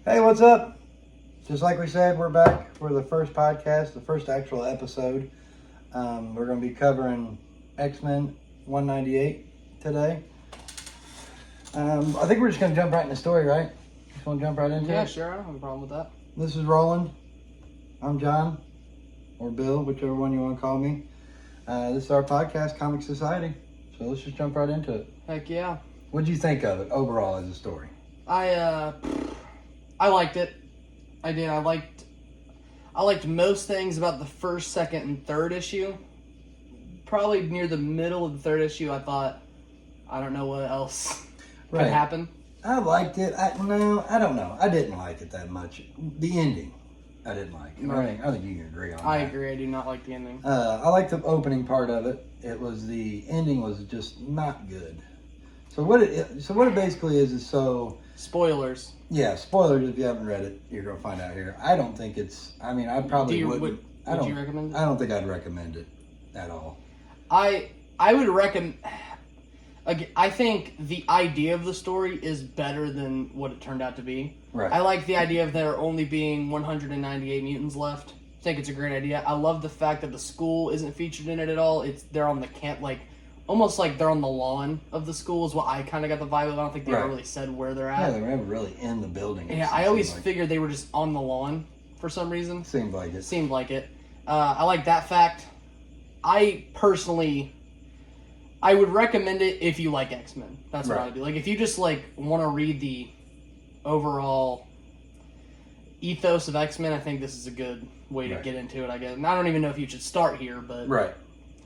Hey, what's up? Just like we said, we're back for the first podcast, the first actual episode. We're going to be covering X-Men 198 today. I think we're just going to jump right in the story, right? Just want to jump right into it? Yeah, sure. I don't have a problem with that. This is Roland. I'm John, or Bill, whichever one you want to call me. This is our podcast, Comic Society. So let's just jump right into it. Heck yeah. What did you think of it overall as a story? I liked it. I did. I liked most things about the first, second, and third issue. Probably near the middle of the third issue, I thought, I don't know what else could happen. I liked it. I don't know. I didn't like it that much. The ending, I didn't like. Right. I think you can agree on that. I agree. I do not like the ending. I liked the opening part of it. The ending was just not good. So what it basically is so. Spoilers. Yeah, spoilers. If you haven't read it, you're gonna find out here. I don't think it's. I mean, I probably wouldn't. Would you recommend it? I don't think I'd recommend it at all. I would recommend. I think the idea of the story is better than what it turned out to be. Right. I like the idea of there only being 198 mutants left. I think it's a great idea. I love the fact that the school isn't featured in it at all. They're on the camp, almost like they're on the lawn of the school is what I kind of got the vibe of. I don't think they ever really said where they're at. Yeah, they were never really in the building. Yeah, I always figured they were just on the lawn for some reason. Seemed like it. I like that fact. I would recommend it if you like X-Men. That's what I'd do. Like, if you just, want to read the overall ethos of X-Men, I think this is a good way to get into it, I guess. And I don't even know if you should start here, but... Right.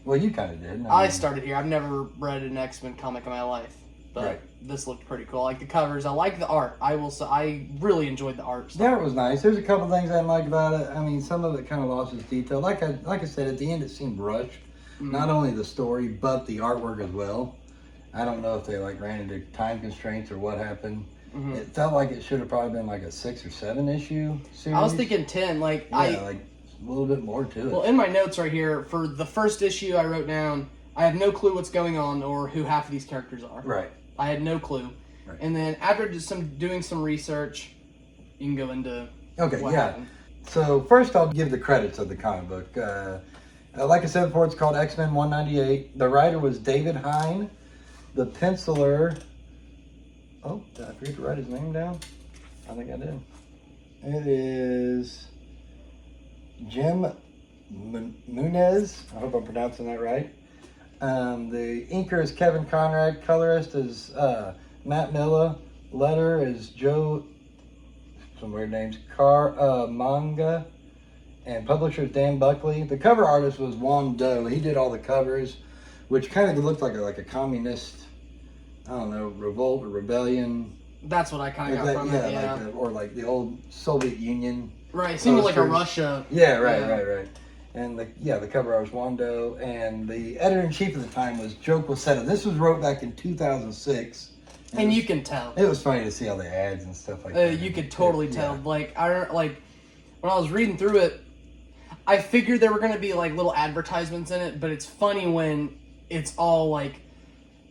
Well, you kind of did. I started here. I've never read an X-Men comic in my life. But this looked pretty cool. I like the covers. I like the art. I will say, I really enjoyed the art. The art was nice. There's a couple things I didn't like about it. I mean, some of it kind of lost its detail. Like I said, at the end it seemed rushed. Mm-hmm. Not only the story, but the artwork as well. I don't know if they ran into time constraints or what happened. Mm-hmm. It felt like it should have probably been like a 6 or 7 issue series. I was thinking 10. A little bit more to it. Well, in my notes right here, for the first issue I wrote down, I have no clue what's going on or who half of these characters are. Right. I had no clue. Right. And then after just doing some research, you can go into what happened. So first I'll give the credits of the comic book. Like I said before, it's called X-Men 198. The writer was David Hine. The penciler... Oh, did I forget to write his name down? I think I did. It is Jim Munez. I hope I'm pronouncing that right. The inker is Kevin Conrad. Colorist is Matt Miller. Letter is Joe, some weird names, Manga. And publisher is Dan Buckley. The cover artist was Juan Doe. He did all the covers, which kind of looked like a communist, I don't know, revolt or rebellion. That's what I kind of got from it, yeah. Like the old Soviet Union. Right, it seemed like a Russia. Yeah, right. And the cover artist was Juan Doe, and the editor-in-chief at the time was Joe Quesada. This was wrote back in 2006. And you can tell. It was funny to see all the ads and stuff like that. You could totally tell. When I was reading through it, I figured there were going to be little advertisements in it, but it's funny when it's all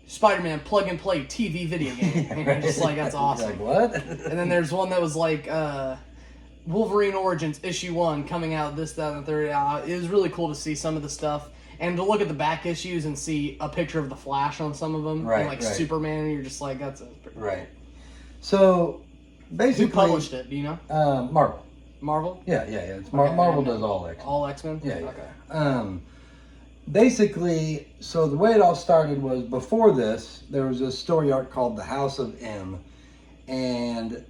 Spider-Man plug and play TV video game. And you're just that's awesome. What? And then there's one that was Wolverine Origins issue 1 coming out this, that, and the third. It was really cool to see some of the stuff and to look at the back issues and see a picture of the Flash on some of them, and Superman, and you're just that's pretty cool. Right. So basically, who published it? Do you know? Marvel. Marvel? Yeah. It's Marvel does all X-Men. All X-Men? Yeah. Okay. Basically, so the way it all started was before this, there was a story arc called The House of M, and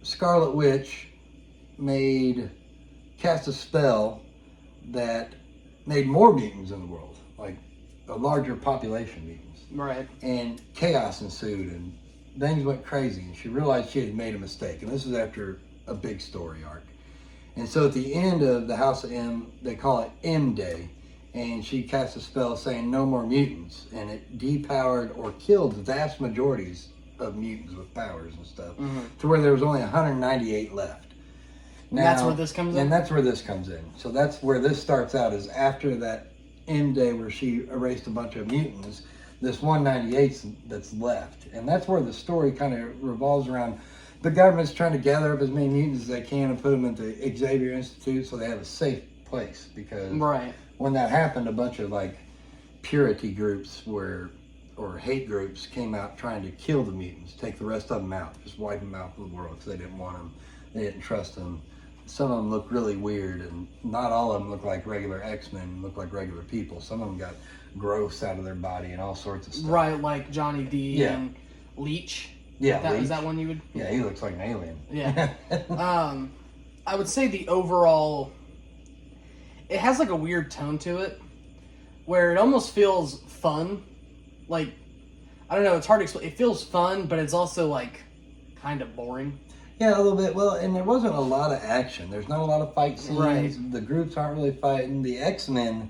Scarlet Witch cast a spell that made more mutants in the world, like a larger population of mutants. Right. And chaos ensued, and things went crazy, and she realized she had made a mistake, and this is after a big story arc. And so at the end of the House of M, they call it M Day, and she cast a spell saying no more mutants, and it depowered or killed vast majorities of mutants with powers and stuff, to where there was only 198 left. Now, that's where this comes in? And that's where this comes in. So that's where this starts out, is after that M Day where she erased a bunch of mutants, this 198 that's left. And that's where the story kind of revolves around the government's trying to gather up as many mutants as they can and put them into Xavier Institute so they have a safe place. Because when that happened, a bunch of like purity groups or hate groups came out trying to kill the mutants, take the rest of them out, just wipe them out of the world because they didn't want them, they didn't trust them. Some of them look really weird, and not all of them look like regular X-Men, look like regular people. Some of them got growths out of their body and all sorts of stuff. Right, like Johnny D and Leech. Yeah, Is that one you would? Yeah, he looks like an alien. Yeah. I would say the overall, it has like a weird tone to it, where it almost feels fun. Like, I don't know, it's hard to explain. It feels fun, but it's also like kind of boring. Yeah, a little bit. Well, and there wasn't a lot of action. There's not a lot of fight scenes. Right. The groups aren't really fighting. The X-Men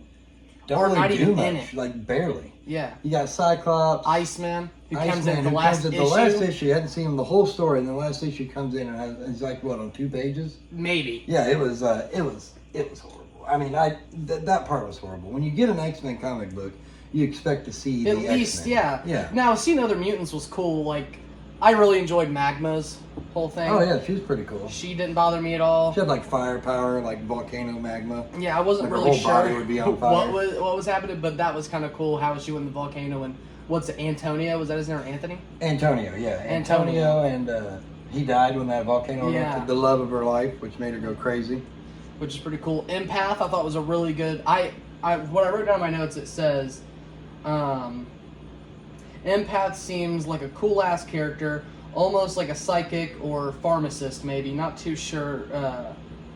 don't Or not really even do in much. it. Like, barely. Yeah. You got Cyclops. Iceman, who comes Iceman, in the who last comes issue. at the last issue. You hadn't seen him the whole story, and the last issue comes in and he's like, what, on 2 pages? Maybe. Yeah, it was horrible. I mean, that part was horrible. When you get an X-Men comic book, you expect to see At the least, X-Men. yeah. Now, seeing other mutants was cool. Like, I really enjoyed Magma's whole thing. Oh, yeah, she was pretty cool. She didn't bother me at all. She had, like, firepower, like volcano magma. Yeah, I wasn't Like, her really whole body sure would be on fire. what was happening, but that was kind of cool how she went in the volcano. And what's it, Antonio? Was that his name, or Anthony? Antonio, yeah. Antonio, and he died when that volcano erupted. The love of her life, which made her go crazy. Which is pretty cool. Empath, I thought was a really good. What I wrote down in my notes, it says, Empath seems like a cool ass character, almost like a psychic or pharmacist, maybe. Not too sure.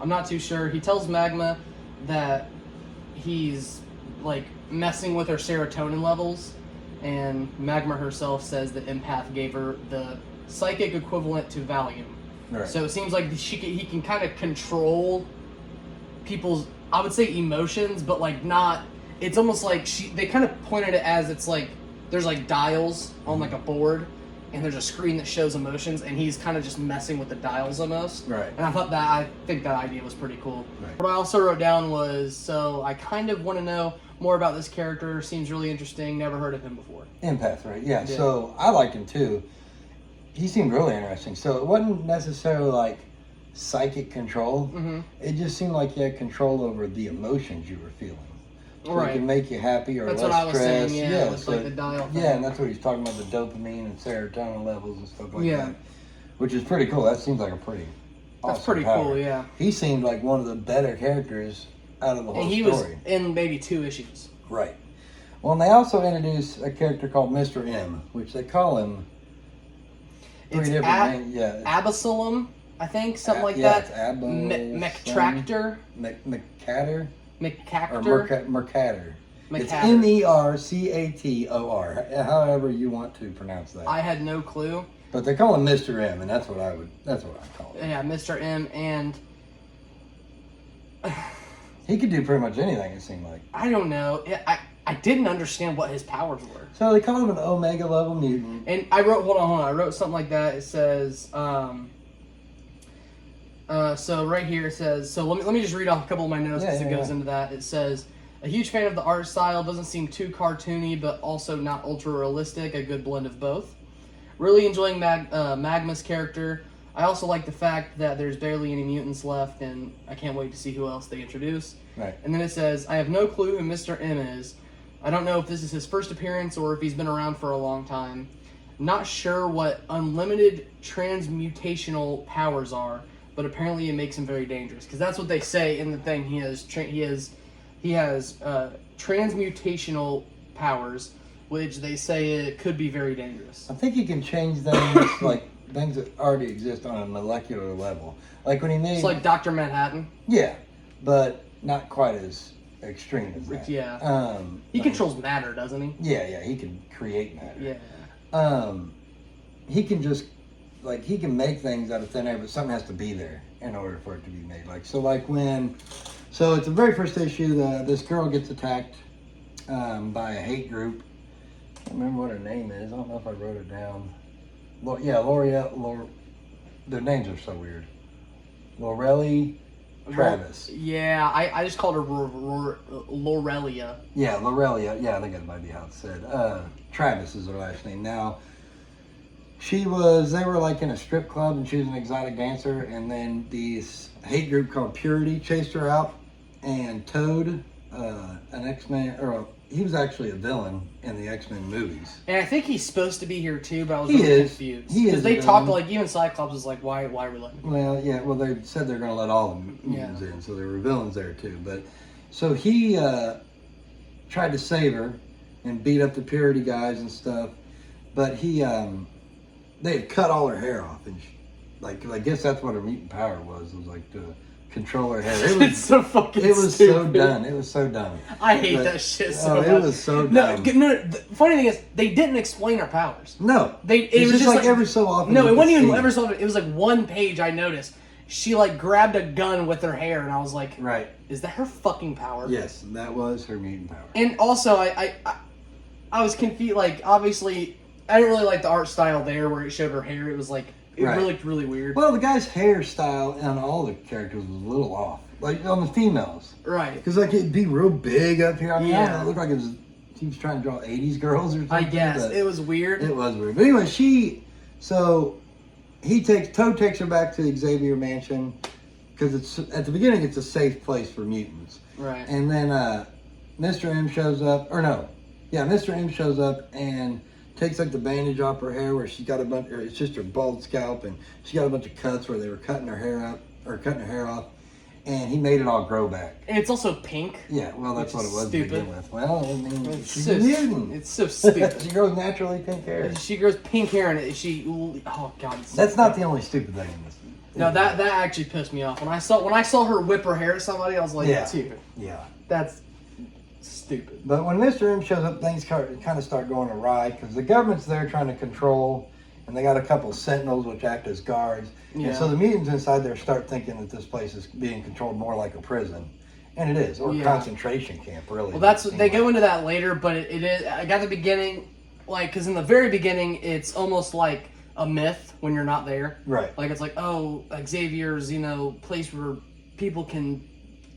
I'm not too sure. He tells Magma that he's like messing with her serotonin levels, and Magma herself says that Empath gave her the psychic equivalent to Valium. Right. So it seems like he can kind of control people's, I would say, emotions, but like not. It's almost like they kind of pointed it as it's like there's like dials on like a board, and there's a screen that shows emotions, and he's kind of just messing with the dials almost. Right. And I think that idea was pretty cool. Right. What I also wrote down was, so I kind of want to know more about this character. Seems really interesting. Never heard of him before. Empath, right? Yeah. So I liked him too. He seemed really interesting. So it wasn't necessarily like psychic control. Mm-hmm. It just seemed like he had control over the emotions you were feeling. So Right. it can make you happy or That's less what I was stressed. saying. Yeah, with like the dial thing. Yeah, and that's what he's talking about, the dopamine and serotonin levels and stuff like Yeah. that. Which is pretty cool. That seems like a pretty awesome That's pretty power. cool. Yeah. He seemed like one of the better characters out of the whole And he story. was in maybe 2 issues. Right. Well, and they also introduced a character called Mr. M, which they call him It's names. Yeah. Absalom, I think, something like yeah, that. It's Absalom. McTractor. McCatter? Or McCactor. Mercator. It's McCatter. Mercator. However you want to pronounce that. I had no clue. But they call him Mr. M, and that's what I call him. Yeah, Mr. M, and He could do pretty much anything, it seemed like. I don't know. I didn't understand what his powers were. So they call him an Omega level mutant. And I wrote, hold on. I wrote something like that. It says, so right here it says, so let me just read off a couple of my notes because it goes into that. It says, a huge fan of the art style, doesn't seem too cartoony, but also not ultra realistic, a good blend of both. Really enjoying Magma's character. I also like the fact that there's barely any mutants left, and I can't wait to see who else they introduce. Right. And then it says, I have no clue who Mr. M is. I don't know if this is his first appearance or if he's been around for a long time. Not sure what unlimited transmutational powers are, but apparently it makes him very dangerous. Because that's what they say in the thing. He has transmutational powers, which they say it could be very dangerous. I think he can change things like things that already exist on a molecular level. Like when he made... It's like Dr. Manhattan. Yeah, but not quite as extreme as that. Yeah. He controls matter, doesn't he? Yeah, he can create matter. Yeah. He can just, like, he can make things out of thin air, but something has to be there in order for it to be made. Like, so it's the very first issue, this girl gets attacked by a hate group. I don't remember what her name is. I don't know if I wrote it down. L'Oreal, their names are so weird. Lorelli Travis. Yeah, I just called her Lorelia. Yeah, Lorelia. Yeah, I think that might be how it's said. Travis is her last name. Now, They were like in a strip club and she was an exotic dancer, and then this hate group called Purity chased her out, and Toad, an X-Men, he was actually a villain in the X-Men movies. And I think he's supposed to be here too, but I was He really is. confused. He is Because they a talked villain. like, even Cyclops was like, why are we letting him? Well, yeah, they said they're going to let all the mutants in, so there were villains there too. But so he tried to save her and beat up the Purity guys and stuff, but they had cut all her hair off, and I guess that's what her mutant power was like to control her hair. It's so fucking It was stupid. so done. It was so dumb. I hate that shit so much. It was so No, dumb. no, the funny thing is, they didn't explain her powers. No, It was just like every so often. No, you it wasn't could even see ever so often. It was like one page I noticed. She like grabbed a gun with her hair, and I was like, Right. is that her fucking power? Yes, that was her mutant power. And also, I was confused. Like, obviously, I didn't really like the art style there where it showed her hair. It was like, it Right. really looked really weird. Well, the guy's hairstyle on all the characters was a little off. Like on the females. Right. Because like it'd be real big up here. I mean, I don't know, Yeah. it looked like he was trying to draw 80s girls or something. I guess. but It was weird. It was weird. But anyway, Toad takes her back to Xavier Mansion because it's at the beginning it's a safe place for mutants. Right. And then Mr. M shows up, Mr. M shows up and takes like the bandage off her hair where she's got it's just her bald scalp, and she got a bunch of cuts where they were cutting her hair off, and he made it all grow back. And it's also pink. Yeah, well, that's Which what is it was stupid. to begin with. Well, I mean, It's she's so, a mutant. it's so stupid. She grows naturally pink hair. She grows pink hair and oh god. That's not the only stupid thing in this. No, that actually pissed me off. When I saw her whip her hair at somebody, I was like, Yeah. dude, Yeah. that's stupid. But when Mr. M shows up, things kind of start going awry because the government's there trying to control, and they got a couple of sentinels which act as guards. Yeah. And so the mutants inside there start thinking that this place is being controlled more like a prison. And it is, or a Yeah. concentration camp, really. Well, they go into that later, but it is. I got the beginning, like, because in the very beginning, it's almost like a myth when you're not there. Right. Like, it's like, oh, Xavier's, place where people can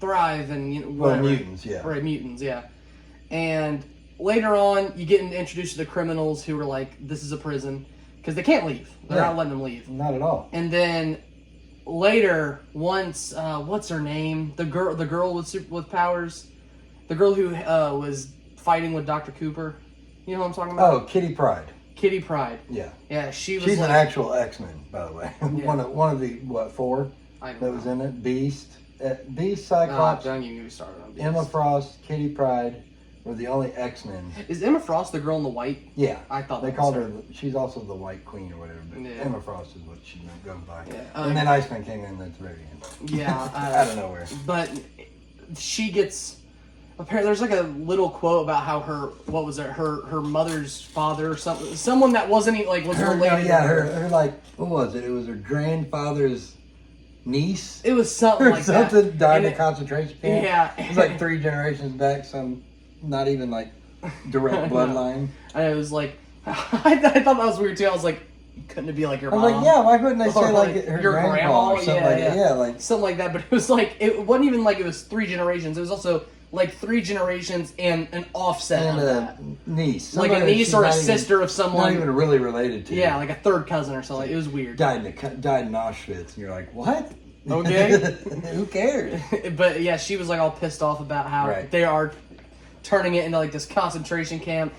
thrive and whatever. mutants, yeah. Right, mutants, yeah. And later on, you get introduced to the criminals who are like, this is a prison, because they can't leave. They're Yeah. not letting them leave. Not at all. And then later, once what's her name? The girl with powers, the girl who was fighting with Dr. Cooper. You know what I'm talking about? Oh, Kitty Pryde. Kitty Pryde. Yeah. Yeah, she's She's like, an actual X-Men, by the way. Yeah. one of the, four I don't that know. was in it? Beast, Ah, Cyclops, don't even get me started on Beast. Emma Frost, Kitty Pryde were the only X-Men. Is Emma Frost the girl in the white? Yeah. I thought They that called was her, she's also the White Queen or whatever, but Yeah. Emma Frost is what she goes by. Yeah. And then Iceman came in at the very end. Yeah. Out of nowhere. But she gets. Apparently, there's like a little quote about how her mother's father or something, someone that wasn't even like was related. to her like, what was it? It was her grandfather's niece. It was something Or like something that. died And in a concentration camp. Yeah. It was like 3 generations back, some not even like direct bloodline. And it was like, I thought that was weird too. I was like, couldn't it be like your I mom? was like, yeah, why couldn't they say Or, like like, her your grandpa grandma? or something Yeah, like yeah. that? Yeah, like Something like that, but it was like, it wasn't even like it was 3 generations. It was also like 3 generations and an offset and of a that. niece, Like a somebody niece she's or a not even- sister of someone. not even really related to. Yeah, like a third cousin or something. It was weird. died in Auschwitz, and you're like, what? Okay. Who cares? But yeah, she was like all pissed off about how Right. they are turning it into like this concentration camp.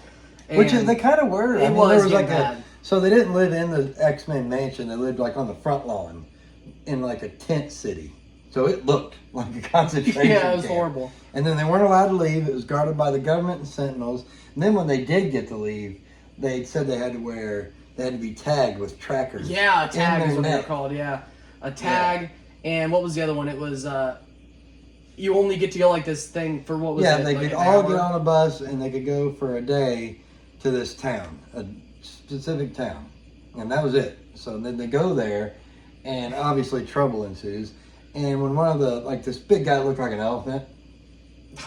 Which is and they kind of were. It I mean, was there was getting like bad. so they didn't live in the X-Men mansion. They lived like on the front lawn in like a tent city. So it looked like a concentration Yeah, it was camp. horrible. And then they weren't allowed to leave. It was guarded by the government and sentinels. And then when they did get to leave, they said they had to be tagged with trackers. Yeah, a in tag their is what they're neck. called. Yeah, a tag. And what was the other one? It was you only get to go like this thing for what was Yeah, it? they like could an all hour? get on a bus and they could go for a day to this town, a specific town. And that was it. So then they go there, and obviously trouble ensues. And when one of this big guy looked like an elephant,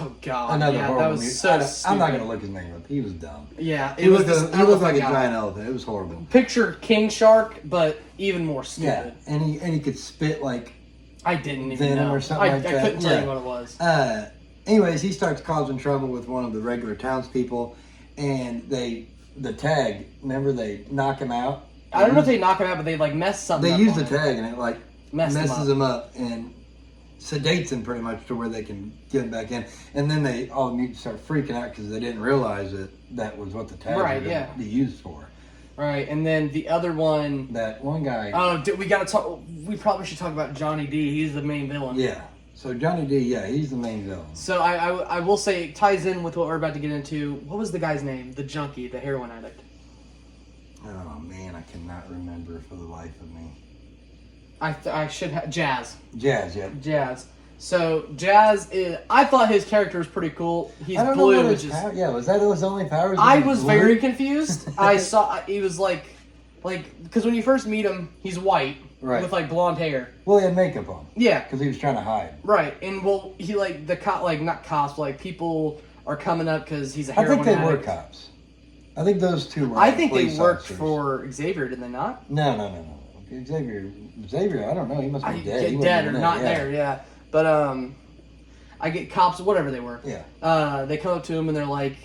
Oh god, another yeah, horrible that was movie. so stupid. I'm not going to look his name up. He was dumb. Yeah, He looked just- I like looked a like giant elephant. It was horrible. Picture King Shark, but even more Yeah, stupid. and he could spit like. I didn't even Venom know. or something I like that. couldn't tell Yeah. you what it was. Anyways, he starts causing trouble with one of the regular townspeople, and the tag. Remember, they knock him out, I don't know if they knock him out, but they like mess something They up use on the him. tag and it like messes him up and sedates him pretty much to where they can get him back in. And then all the mutants start freaking out because they didn't realize that was what the tag was going to be used for. Right, and then the other one... That one guy... Oh, we got to talk... We probably should talk about Johnny D. He's the main villain. Yeah. So Johnny D, he's the main villain. So I will say, it ties in with what we're about to get into. What was the guy's name? The junkie, the heroin addict. Oh, man, I cannot remember for the life of me. I should have... Jazz. Jazz, yeah. Jazz. So, Jazz is... I thought his character was pretty cool. He's blue, which is... Yeah, was that his only powers? I was very confused. I saw... He was like... Because when you first meet him, he's white. Right. With, like, blonde hair. Well, he had makeup on. Yeah. Because he was trying to hide. Right. And, well, he, like, the cop... Like, not cops, but, like, people are coming up because he's a heroin addict. I think they were cops. I think those two were I think they worked officers. For Xavier, did they not? No. Xavier, I don't know. He must be dead. Get dead or not there, yeah. But, I get cops, whatever they were. Yeah. They come up to him and they're like,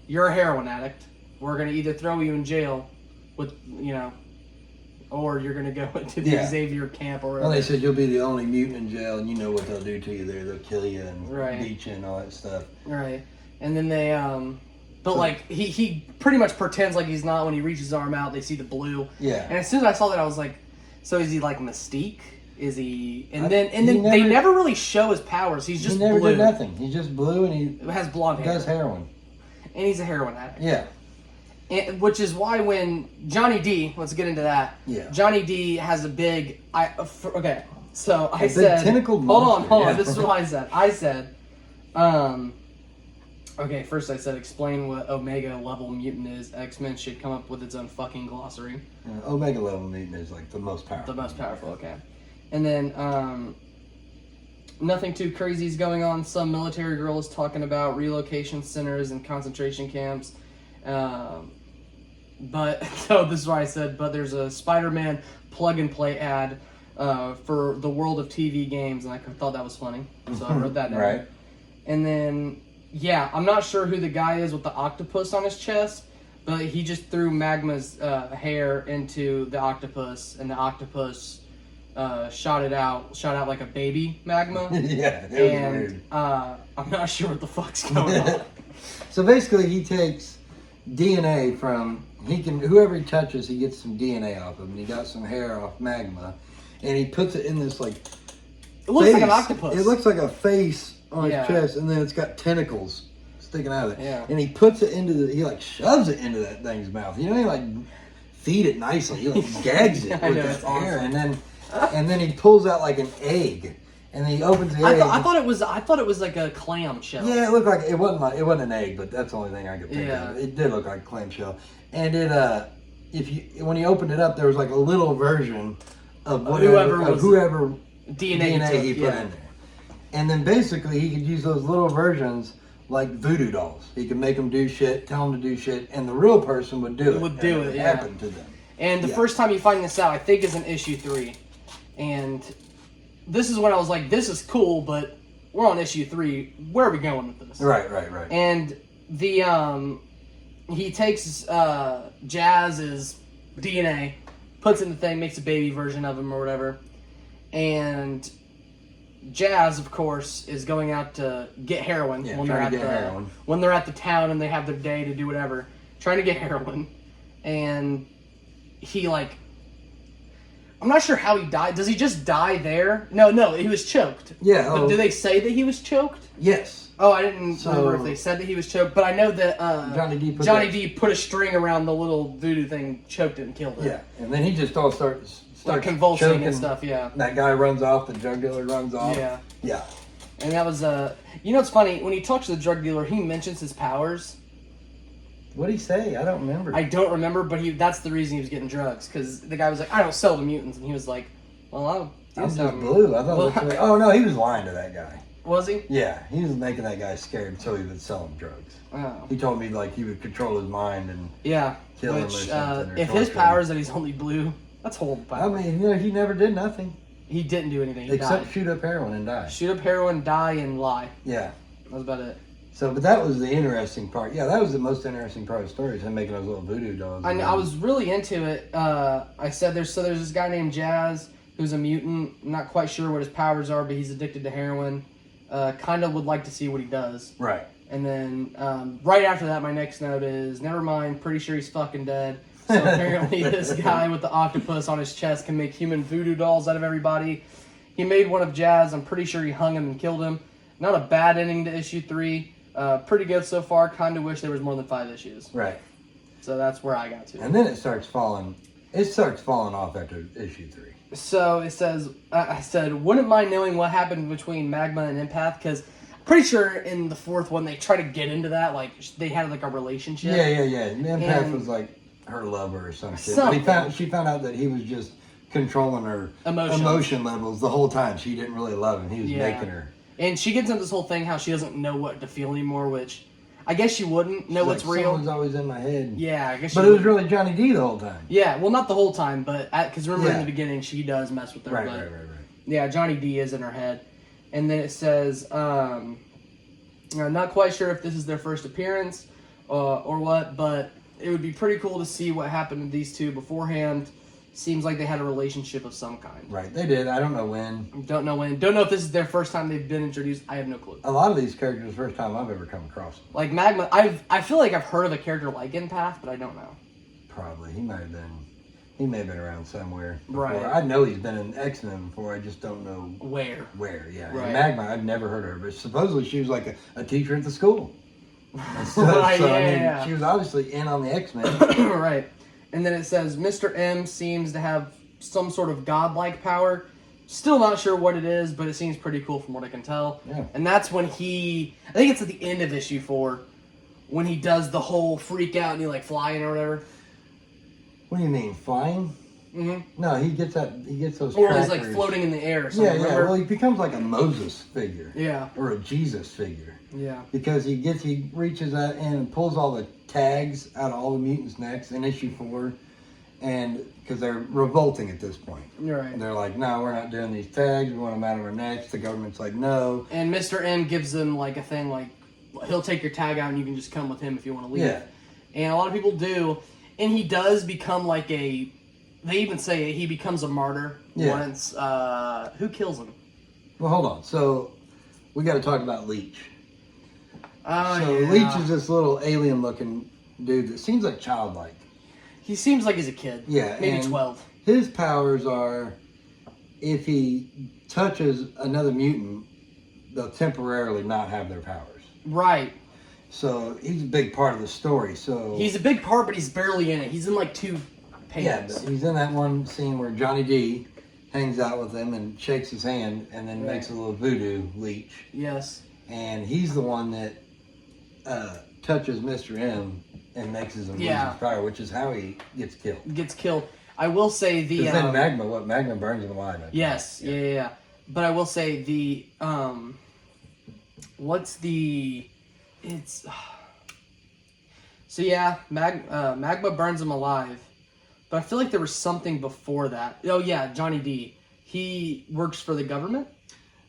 "You're a heroin addict. We're going to either throw you in jail with, or you're going to go into the Xavier camp or whatever." Well, they said you'll be the only mutant in jail and you know what they'll do to you there. They'll kill you and beat you and all that stuff. Right. And then they, he pretty much pretends like he's not. When he reaches his arm out, they see the blue. Yeah. And as soon as I saw that, I was like, so is he like Mystique? Is he? And then they never really show his powers. He's just blue. He never did nothing. He's just blue and he has blonde hair. Does heroin. And he's a heroin addict. Yeah. And, which is why when Johnny D, let's get into that. Yeah. Johnny D has a big. Okay. So I said. Tentacled monster. Hold on. This is what I said. I said, okay, first I said explain what Omega level mutant is. X-Men should come up with its own fucking glossary. Omega level mutant is like the most powerful. The most powerful, okay. And then nothing too crazy is going on. Some military girl is talking about relocation centers and concentration camps. But so this is why I said, but there's a Spider-Man plug-and-play ad for the world of TV games, and I thought that was funny. So I wrote that down. Right. And then, yeah, I'm not sure who the guy is with the octopus on his chest, but he just threw Magma's hair into the octopus, and the octopus shot out like a baby Magma. Yeah, it was weird. I'm not sure what the fuck's going on. So basically, he takes DNA from whoever he touches, he gets some DNA off him, and he got some hair off Magma, and he puts it in this like. It looks like an octopus. It looks like a face on his chest, and then it's got tentacles sticking out of it. Yeah. And he puts it he like shoves it into that thing's mouth. You know, he like feed it nicely. He like gags it with his hair, awesome. and then he pulls out like an egg, and then he opens the egg. I thought it was like a clam shell. Yeah, it looked like it wasn't an egg, but that's the only thing I could think of. It did look like a clam shell, and when he opened it up, there was like a little version of whoever DNA he put in there. And then basically he could use those little versions like voodoo dolls. He could make them do shit, tell them to do shit, and the real person would do it. It happened to them. And the first time you find this out, I think, is in issue 3. And this is when I was like, this is cool, but we're on issue 3. Where are we going with this? Right. And he takes Jazz's DNA, puts it in the thing, makes a baby version of him or whatever. And Jazz, of course, is going out to get heroin when they're at the town and they have their day to do whatever, trying to get heroin. And he I'm not sure how he died. Does he just die there? No, he was choked. Yeah. But do they say that he was choked? Yes. Oh, I didn't remember if they said that he was choked, but I know that Johnny D put a string around the little voodoo thing, choked it, and killed it. Yeah, and then he just all starts convulsing choking, and stuff. Yeah. That guy runs off. The drug dealer runs off. Yeah. Yeah. And that was it's funny when he talks to the drug dealer, he mentions his powers. What did he say? I don't remember. I don't remember, but that's the reason he was getting drugs, because the guy was like, "I don't sell to mutants," and he was like, "Well, I'm just blue." I thought. Oh no, he was lying to that guy. Was he? Yeah, he was making that guy scared, so he would sell him drugs. Oh. He told me he would control his mind and kill him or something. If his power is that he's only blue, that's horrible power. I mean, he never did nothing. He didn't do anything. Except shoot up heroin and die. Shoot up heroin, die, and lie. Yeah. That was about it. So, but that was the interesting part. Yeah, that was the most interesting part of the story, is him making those little voodoo dolls. I was really into it. I said there's this guy named Jazz who's a mutant. I'm not quite sure what his powers are, but he's addicted to heroin. Kind of would like to see what he does. Right. And then right after that, my next note is, never mind, pretty sure he's fucking dead. So apparently this guy with the octopus on his chest can make human voodoo dolls out of everybody. He made one of Jazz. I'm pretty sure he hung him and killed him. Not a bad ending to issue 3. Pretty good so far. Kind of wish there was more than 5 issues. Right. So that's where I got to. And then it starts falling. It starts falling off after issue 3. So it says, I said, wouldn't mind knowing what happened between Magma and Empath, because I'm pretty sure in the 4th one they try to get into that, like they had like a relationship. Yeah. And Empath was like her lover or some shit. But she found out that he was just controlling her emotion levels the whole time. She didn't really love him. He was making her. And she gets into this whole thing how she doesn't know what to feel anymore, which I guess she wouldn't know what's real. Someone's always in my head. Yeah, I guess. But it was really Johnny D the whole time. Yeah, well, not the whole time, but because remember in the beginning she does mess with her. Right. Yeah, Johnny D is in her head, and then it says, I'm not quite sure if this is their first appearance or what, but it would be pretty cool to see what happened to these two beforehand. Seems like they had a relationship of some kind. Right, they did. I don't know when. Don't know when. Don't know if this is their first time they've been introduced. I have no clue. A lot of these characters, first time I've ever come across them. Like Magma, I feel like I've heard of a character like Empath, but I don't know. Probably. He may have been around somewhere before. Right. I know he's been in X-Men before. I just don't know where. Yeah. Right. And Magma, I've never heard of her, but supposedly she was like a teacher at the school. Right, I mean, she was obviously in on the X-Men. Right. And then it says Mr. M seems to have some sort of godlike power. Still not sure what it is, but it seems pretty cool from what I can tell. Yeah. And that's when I think it's at the end of issue 4, when he does the whole freak out and he like flying or whatever. What do you mean, flying? Mm-hmm. No, he gets those. Or he's like floating in the air. Or something, yeah. remember? Well, he becomes like a Moses figure. Yeah. Or a Jesus figure. Yeah. Because he reaches out and pulls all the tags out of all the mutants' necks in issue 4, and because they're revolting at this point. You're right. They're like, no, we're not doing these tags. We want them out of our necks. The government's like, no. And Mr. M gives them like a thing like, he'll take your tag out and you can just come with him if you want to leave. Yeah. And a lot of people do. And he does become like they even say he becomes a martyr once. Who kills him? Well, hold on. So we got to talk about Leech. Oh, so yeah. Leech is this little alien-looking dude that seems like childlike. He seems like he's a kid. Yeah. Maybe 12. His powers are, if he touches another mutant, they'll temporarily not have their powers. Right. So he's a big part of the story. So he's a big part, but he's barely in it. He's in like 2 pages. Yeah, but he's in that one scene where Johnny D hangs out with him and shakes his hand and then makes a little voodoo Leech. Yes. And he's the one that touches Mr. M and makes his lose his power, which is how he gets killed. I will say the... Because then Magma burns him alive. Yes, yeah. But I will say the... So yeah, Magma burns him alive. But I feel like there was something before that. Oh yeah, Johnny D. He works for the government.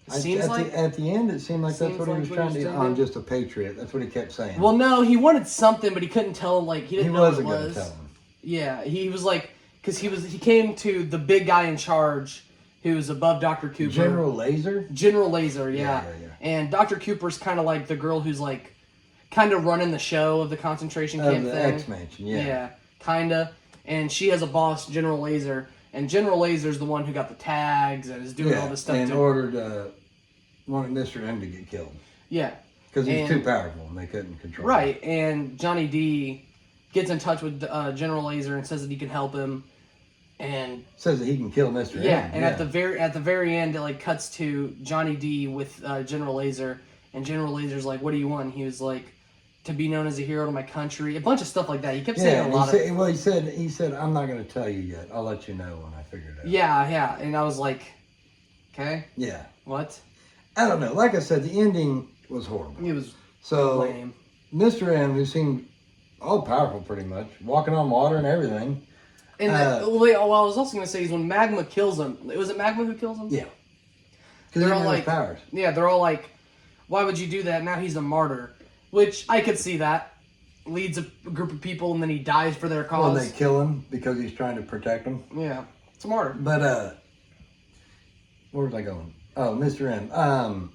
At the end, it seemed like that's what he was trying to do. I'm just a patriot. That's what he kept saying. Well, no, he wanted something, but he couldn't tell him. Like he didn't know what it was. He wasn't going to tell him. Yeah, he was like, because he came to the big guy in charge, who was above Dr. Cooper. General Laser. General Laser, yeah. And Dr. Cooper's kind of like the girl who's like, kind of running the show of the concentration camp the thing. X-Mansion, yeah. Yeah, kinda. And she has a boss, General Laser. And General Laser's the one who got the tags and is doing all this stuff. And wanted Mr. M to get killed. Yeah. Because he's too powerful and they couldn't control him. Right, and Johnny D gets in touch with General Laser and says that he can help him. And says that he can kill Mr. M. Yeah, and at the very end, it like cuts to Johnny D with General Laser. And General Laser's like, what do you want? And he was like, to be known as a hero to my country. A bunch of stuff like that. He kept saying a lot of... Well, he said, I'm not going to tell you yet. I'll let you know when I figure it out. Yeah. And I was like, okay. Yeah. What? I don't know. Like I said, the ending was horrible. It was lame. Mr. M, who seemed all-powerful pretty much, walking on water and everything. And I was also going to say is when Magma kills him... Was it Magma who kills him? Yeah. Because they're all like... powers. Yeah, they're all like, why would you do that? Now he's a martyr. Which I could see that. Leads a group of people and then he dies for their cause. Well, they kill him because he's trying to protect them. Yeah. It's a martyr. But, where was I going? Oh, Mr. M.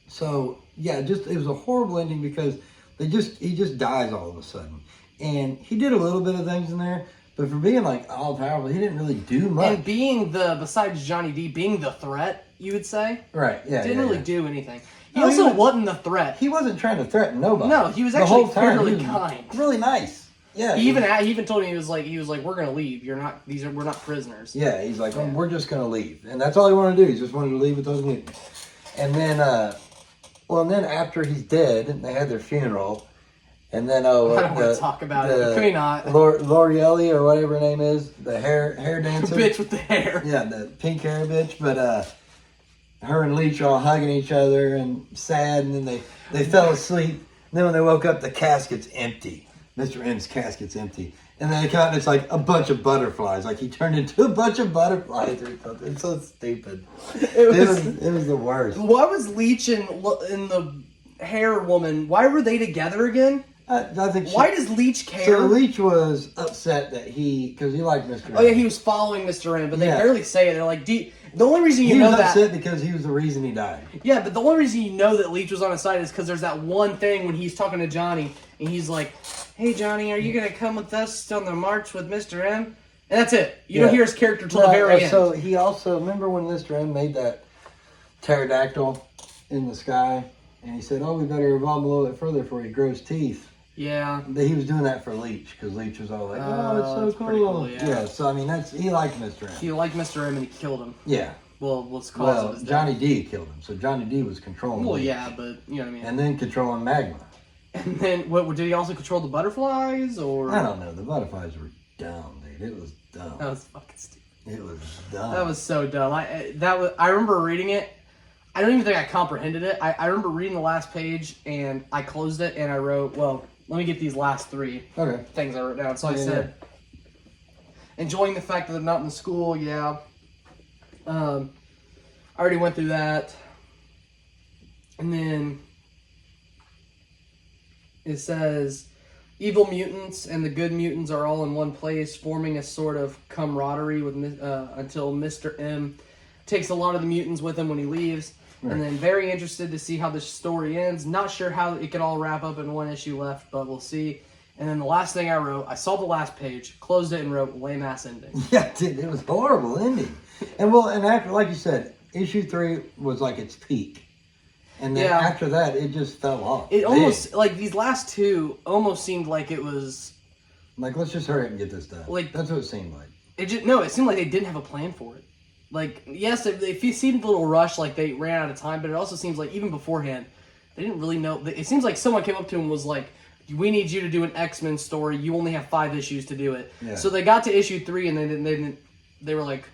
So, yeah, it was a horrible ending because he just dies all of a sudden. And he did a little bit of things in there, but for being, like, all-powerful, he didn't really do much. And being besides Johnny D, being the threat, you would say? Right, yeah. Didn't really do anything. He No, also wasn't the threat. He wasn't trying to threaten nobody. No, he was The actually whole time, fairly he was kind. Really nice. Yeah. He even told me he was like we're gonna leave. We're not prisoners. Yeah, he's like, we're just gonna leave, and that's all he wanted to do. He just wanted to leave with those mutants. And then, and then after he's dead, they had their funeral, and then I don't want to talk about it. Can we not? L'Oreelli or whatever her name is, the hair dancer, The bitch with the hair. Yeah, the pink hair bitch. But her and Leech are all hugging each other and sad, and then they fell asleep. And then when they woke up, the casket's empty. Mr. M's casket's empty. And then they come out and it's like a bunch of butterflies. Like he turned into a bunch of butterflies or something. It's so stupid. It was the worst. Why was Leech and the hair woman, why were they together again? I think why does Leech care? So Leech was upset that because he liked Mr. M. Oh yeah, he was following Mr. M, but they barely say it. They're like, the only reason he was upset because he was the reason he died. Yeah, but the only reason you know that Leech was on his side is because there's that one thing when he's talking to Johnny, and he's like, hey Johnny, are you going to come with us on the march with Mr. M? And that's it. You don't hear his character till the very end. So he also, remember when Mr. M made that pterodactyl in the sky? And he said, oh, we better evolve a little bit further before he grows teeth. Yeah. He was doing that for Leech, because Leech was all like, oh, it's so cool. Yeah, so I mean, he liked Mr. M. He liked Mr. M and he killed him. Yeah. Well, let's call it Johnny D killed him, so Johnny D was controlling Leech. yeah, but you know what I mean. And then controlling Magma. And then, did he also control the butterflies, or? I don't know, the butterflies were dumb, dude. It was dumb. That was fucking stupid. It was dumb. That was so dumb. I remember reading it. I don't even think I comprehended it. I remember reading the last page, and I closed it, and I wrote, well, let me get these last three things I wrote down. So I said, enjoying the fact that they're not in school, yeah. I already went through that. And then it says, evil mutants and the good mutants are all in one place, forming a sort of camaraderie with until Mr. M takes a lot of the mutants with him when he leaves. Right. And then very interested to see how this story ends. Not sure how it could all wrap up in one issue left, but we'll see. And then the last thing I wrote, I saw the last page, closed it, and wrote lame ass ending. Yeah, dude, it was horrible ending. And after, like you said, issue 3 was like its peak. And then after that, it just fell off. It almost, like, these last two almost seemed like it was... Like, let's just hurry up and get this done. Like, that's what it seemed like. It seemed like they didn't have a plan for it. Like, yes, it seemed a little rushed, like they ran out of time, but it also seems like even beforehand, they didn't really know. It seems like someone came up to him and was like, we need you to do an X-Men story. You only have 5 issues to do it. Yeah. So they got to issue 3 and they were like,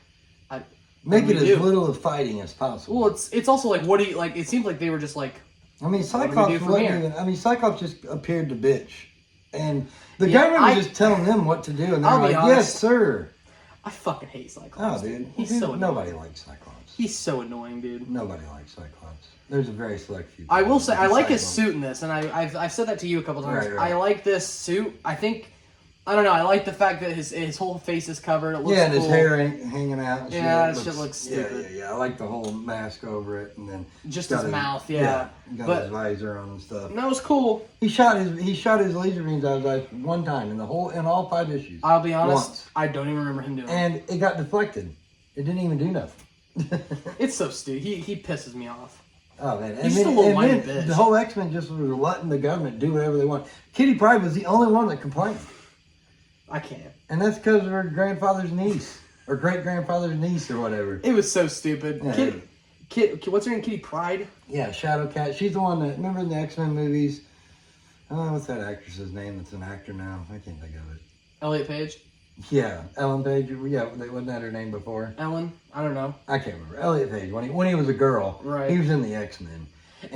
make it as little of fighting as possible. Well, it's also like, what do you, like, it seemed like they were just like, I mean, Cyclops just appeared to bitch. And the government was just telling them what to do. And they're like, yes, sir. I fucking hate Cyclops. Oh, dude. He's so annoying. Nobody likes Cyclops. He's so annoying, dude. Nobody likes Cyclops. There's a very select few. I will say, I like his suit in this, and I've said that to you a couple times. Right. I like this suit. I don't know, I like the fact that his whole face is covered. It looks and cool. his hair hanging out. And yeah, it looks stupid. Yeah. I like the whole mask over it, and then just his mouth. Yeah, got his visor on and stuff. And that was cool. He shot his laser beams out of his eyes one time in all 5 issues. I'll be honest, I don't even remember him doing it. And it got deflected. It didn't even do nothing. It's so stupid. He pisses me off. Oh man, he's still a little whiny bitch. The whole X-Men just was letting the government do whatever they want. Kitty Pryde was the only one that complained. I can't. And that's because of her grandfather's niece. Or great-grandfather's niece or whatever. It was so stupid. Yeah. What's her name? Kitty Pryde? Yeah, Shadow Cat. She's the one that, remember in the X-Men movies? Oh, what's that actress's name that's an actor now? I can't think of it. Elliot Page? Yeah, Ellen Page. Yeah, wasn't that her name before? Ellen? I don't know. I can't remember. Elliot Page. When he was a girl. Right. He was in the X-Men. He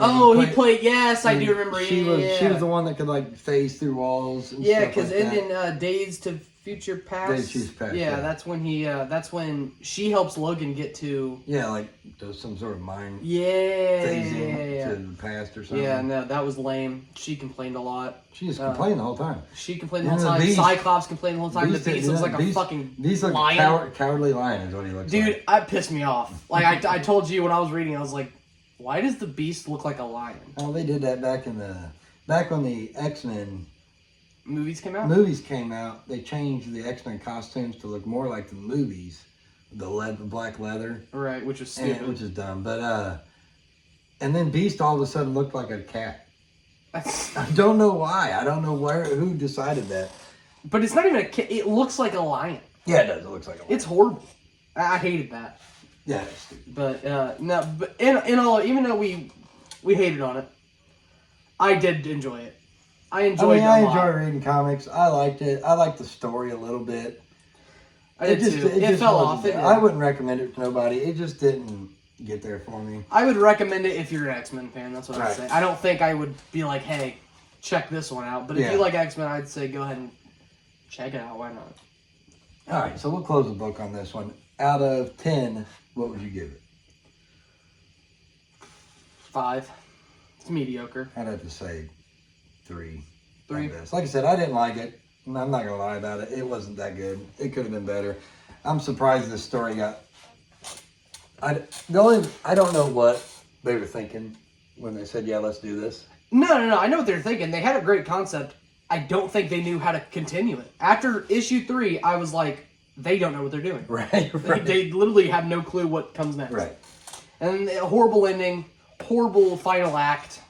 played. Yes, I do remember. She was the one that could like phase through walls. And because in Days to future past. Days of Future Past, Yeah, yeah. that's when he. That's when she helps Logan get to. Yeah, like does some sort of mind Yeah. phasing to the past or something. Yeah, no, that was lame. She complained a lot. She just complained the whole time. She complained the And whole the time. Beast- Cyclops complained the whole time. Beast- the Beast you looks know, like a Beast- fucking Beast like lion. a cowardly lion is what he looks Dude, like. that pissed me off. Like I told you when I was reading, I was like, why does the Beast look like a lion? Oh, they did that back when the X-Men Movies came out? movies came out. They changed the X-Men costumes to look more like the movies, the black leather, Right, which was stupid. which is dumb. But and then Beast all of a sudden looked like a cat. I don't know why. I don't know who decided that. But it's not even a kid. It looks like a lion. Yeah, it does. It looks like a lion. It's horrible. I hated that. Yeah, it's stupid. But no. But in all, even though we hated on it, I did enjoy it. I enjoyed it a lot. I enjoy reading comics. I liked it. I liked the story a little bit. I did too. It just fell wasn't off. there. I wouldn't recommend it to nobody. It just didn't get there for me. I would recommend it if you're an X-Men fan. That's what I'd Right. say. I don't think I would be like, hey, check this one out. But if Yeah. you like X-Men, I'd say go ahead and check it out. Why not? All right, so we'll close the book on this one. Out of 10, what would you give it? 5. It's mediocre. I'd have to say 3. 3. at best. Like I said, I didn't like it. I'm not going to lie about it. It wasn't that good. It could have been better. I'm surprised this story got... I don't know what they were thinking when they said, yeah, let's do this. No. I know what they're thinking. They had a great concept. I don't think they knew how to continue it. After issue 3, I was like, they don't know what they're doing. Right. They literally have no clue what comes next. Right. And a horrible ending, horrible final act.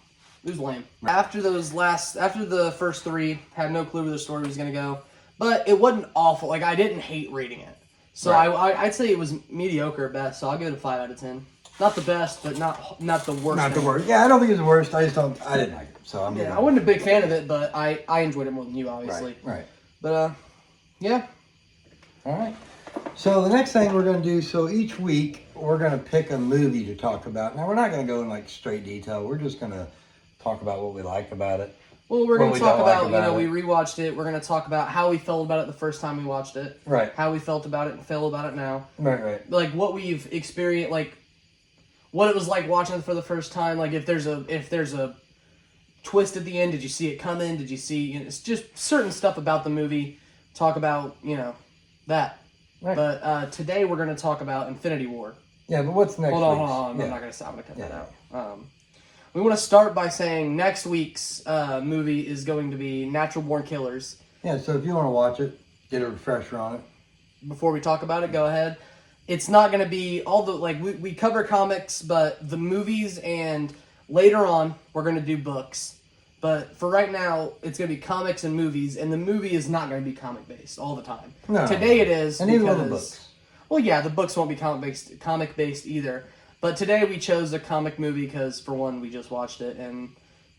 It was lame. Right. After the first 3, had no clue where the story was going to go. But it wasn't awful. Like, I didn't hate reading it. So right. I'd say it was mediocre at best. So I'll give it a 5 out of 10. Not the best, but not the worst. Not the worst. Yeah, I don't think it's the worst. I didn't like it. So I'm I wasn't a big fan of it, but I enjoyed it more than you, obviously. Right. But yeah. All right. So the next thing we're going to do, so each week we're going to pick a movie to talk about. Now we're not going to go in like straight detail. We're just going to talk about what we like about it. Well, we're going to talk about, it. we rewatched it. We're going to talk about how we felt about it the first time we watched it. Right. How we felt about it and feel about it now. Right. Like what we've experienced, like what it was like watching it for the first time. Like if there's a twist at the end, did you see it coming? Did you see? It's just certain stuff about the movie. Talk about that. Right. But today we're going to talk about Infinity War. Yeah, but what's next? Hold on. Yeah. I'm not going to stop. I'm going to cut that out. We want to start by saying next week's movie is going to be Natural Born Killers. Yeah, so if you want to watch it, get a refresher on it. Before we talk about it, go ahead. It's not going to be all the, like, we cover comics, but the movies, and later on, we're going to do books. But for right now, it's going to be comics and movies, and the movie is not going to be comic-based all the time. No. Today it is. And even the books. Well, yeah, the books won't be comic-based either. But today we chose a comic movie because, for one, we just watched it, and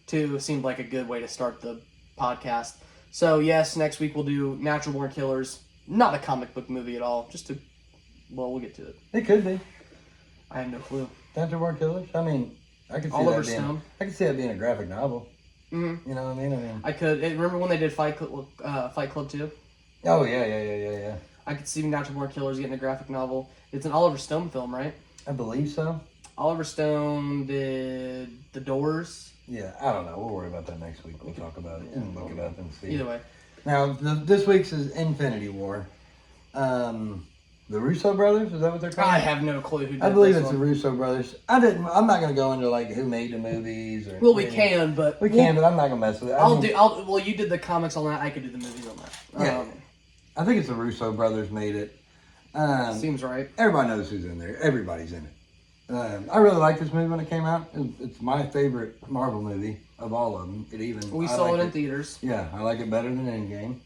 two, it seemed like a good way to start the podcast. So, yes, next week we'll do Natural Born Killers. Not a comic book movie at all. We'll get to it. It could be. I have no clue. Natural Born Killers? I mean, I could see Oliver that being... Stone. I could see that being a graphic novel. Mm-hmm. You know what I mean? I could. Remember when they did Fight Club 2? Oh, yeah. I could see Natural Born Killers getting a graphic novel. It's an Oliver Stone film, right? I believe so. Oliver Stone did The Doors. Yeah, I don't know. We'll worry about that next week. We'll talk about it and look it up and see. Either way. Now, this week's is Infinity War. The Russo brothers, is that what they're called? I have no clue who did I believe this it's the one. Russo brothers. I'm not going to go into like who made the movies or. Well, we can, but but I'm not going to mess with it. Well, you did the comics on that. I could do the movies on that. Yeah, I think it's the Russo brothers made it. Seems right. Everybody knows who's in there. Everybody's in it. I really liked this movie when it came out. It's my favorite Marvel movie of all of them. We saw it in theaters. Yeah, I like it better than Endgame.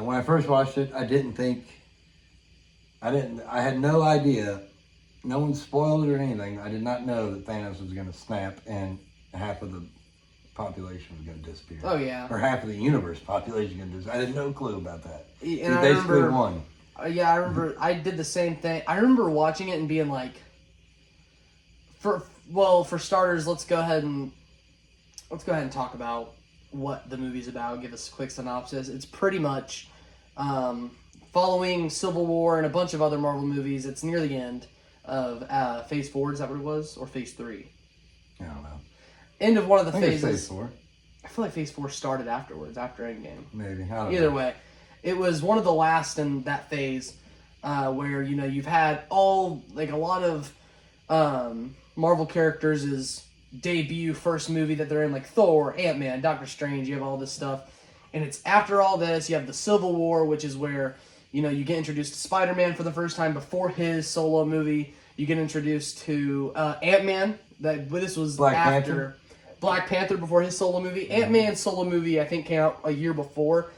When I first watched it, I had no idea. No one spoiled it or anything. I did not know that Thanos was going to snap and half of the population was going to disappear. Oh, yeah. Or half of the universe population was going to disappear. I had no clue about that. And He basically won. Yeah, I remember. I did the same thing. I remember watching it and being like, for starters, let's go ahead and talk about what the movie's about. Give us a quick synopsis. It's pretty much Following Civil War and a bunch of other Marvel movies, it's near the end of Phase 4. Is that what it was? Or Phase 3? I don't know. End of one of the I think it's phases. Phase 4. I feel like Phase 4 started afterwards, after Endgame. Maybe. I don't Either know. way, it was one of the last in that phase where, you know, you've had all, like, a lot of Marvel characters' debut first movie that they're in, like Thor, Ant-Man, Doctor Strange. You have all this stuff. And it's after all this, you have the Civil War, which is where, you know, you get introduced to Spider-Man for the first time before his solo movie. You get introduced to Ant-Man. This was Black after Panther. Black Panther before his solo movie. Ant-Man's solo movie, I think, came out a year before.